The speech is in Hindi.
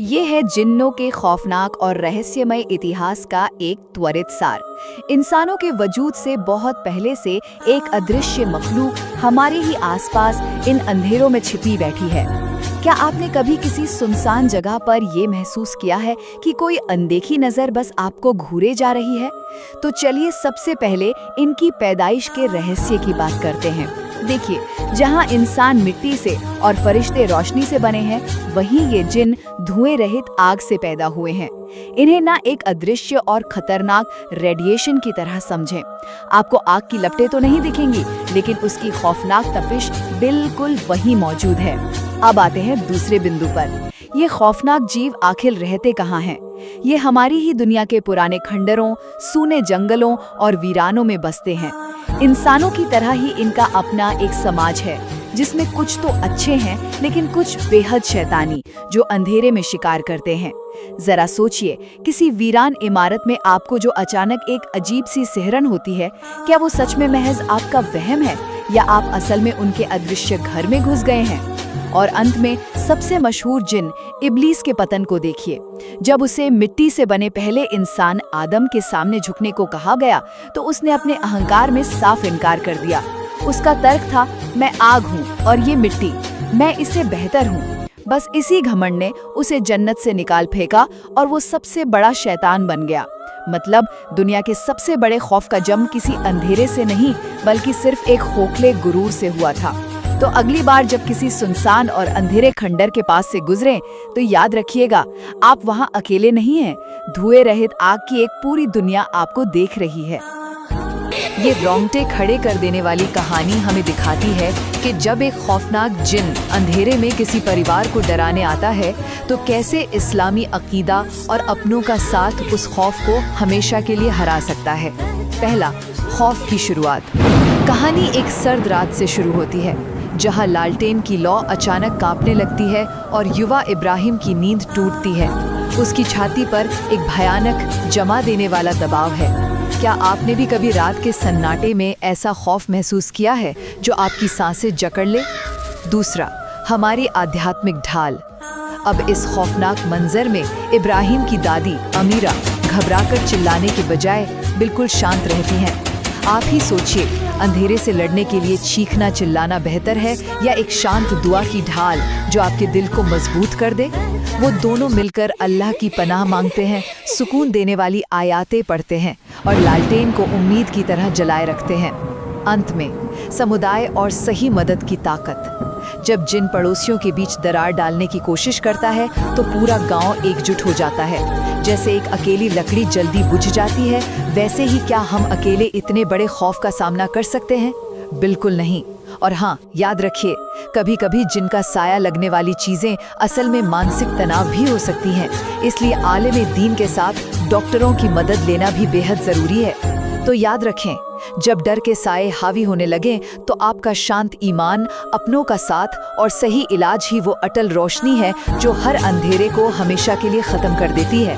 ये है जिन्नों के खौफनाक और रहस्यमय इतिहास का एक त्वरित सार। इंसानों के वजूद से बहुत पहले से एक अदृश्य मखलूक हमारे ही आसपास इन अंधेरों में छिपी बैठी है। क्या आपने कभी किसी सुनसान जगह पर ये महसूस किया है कि कोई अनदेखी नजर बस आपको घूरे जा रही है? तो चलिए सबसे पहले इनकी पैदाइश के रहस्य की बात करते हैं। देखिए, जहाँ इंसान मिट्टी से और फरिश्ते रोशनी से बने हैं, वहीं ये जिन धुएं रहित आग से पैदा हुए हैं। इन्हें ना एक अदृश्य और खतरनाक रेडिएशन की तरह समझें। आपको आग की लपटें तो नहीं दिखेंगी, लेकिन उसकी खौफनाक तपिश बिल्कुल वहीं मौजूद है। अब आते हैं दूसरे बिंदु पर। ये खौफनाक जीव आखिर रहते कहाँ हैं? ये हमारी ही दुनिया के पुराने खंडरों, सूने जंगलों और वीरानों में बसते हैं। इंसानों की तरह ही इनका अपना एक समाज है, जिसमें कुछ तो अच्छे हैं, लेकिन कुछ बेहद शैतानी, जो अंधेरे में शिकार करते हैं। जरा सोचिए, किसी वीरान इमारत में आपको जो अचानक एक अजीब सी सिहरन होती है, क्या वो सच में महज आपका वहम है, या आप असल में उनके अदृश्य घर में घुस गए हैं? और अंत में सबसे मशहूर जिन इब्लीस के पतन को देखिए। जब उसे मिट्टी से बने पहले इंसान आदम के सामने झुकने को कहा गया, तो उसने अपने अहंकार में साफ इनकार कर दिया। उसका तर्क था, मैं आग हूँ और ये मिट्टी, मैं इससे बेहतर हूँ। बस इसी घमंड ने उसे जन्नत से निकाल फेंका और वो सबसे बड़ा शैतान बन गया। मतलब दुनिया के सबसे बड़े खौफ का जन्म किसी अंधेरे से नहीं, बल्कि सिर्फ एक खोखले गुरूर से हुआ था। तो अगली बार जब किसी सुनसान और अंधेरे खंडर के पास से गुजरें, तो याद रखिएगा, आप वहां अकेले नहीं हैं। धुएं रहित आग की एक पूरी दुनिया आपको देख रही है। ये रोंगटे खड़े कर देने वाली कहानी हमें दिखाती है कि जब एक खौफनाक जिन अंधेरे में किसी परिवार को डराने आता है, तो कैसे इस्लामी अकीदा और अपनों का साथ उस खौफ को हमेशा के लिए हरा सकता है। पहला, खौफ की शुरुआत। कहानी एक सर्द रात से शुरू होती है, जहां लालटेन की लौ अचानक कांपने लगती है और युवा इब्राहिम की नींद टूटती है। उसकी छाती पर एक भयानक जमा देने वाला दबाव है। क्या आपने भी कभी रात के सन्नाटे में ऐसा खौफ महसूस किया है जो आपकी सांसें जकड़ ले? दूसरा, हमारी आध्यात्मिक ढाल। अब इस खौफनाक मंजर में इब्राहिम की दादी अमीरा घबराकर चिल्लाने के बजाय बिल्कुल शांत रहती हैं। आप ही सोचिए, अंधेरे से लड़ने के लिए चीखना चिल्लाना बेहतर है, या एक शांत दुआ की ढाल जो आपके दिल को मजबूत कर दे? वो दोनों मिलकर अल्लाह की पनाह मांगते हैं, सुकून देने वाली आयातें पढ़ते हैं और लालटेन को उम्मीद की तरह जलाए रखते हैं। अंत में समुदाय और सही मदद की ताकत। जब जिन पड़ोसियों के बीच दरार डालने की कोशिश करता है, तो पूरा गांव एकजुट हो जाता है। जैसे एक अकेली लकड़ी जल्दी बुझ जाती है, वैसे ही क्या हम अकेले इतने बड़े खौफ का सामना कर सकते हैं? बिल्कुल नहीं। और हाँ, याद रखिए, कभी कभी जिनका साया लगने वाली चीजें असल में मानसिक तनाव भी हो सकती हैं। इसलिए आलिम दीन के साथ डॉक्टरों की मदद लेना भी बेहद जरूरी है। तो याद रखें, जब डर के साए हावी होने लगे, तो आपका शांत ईमान, अपनों का साथ और सही इलाज ही वो अटल रोशनी है जो हर अंधेरे को हमेशा के लिए खत्म कर देती है।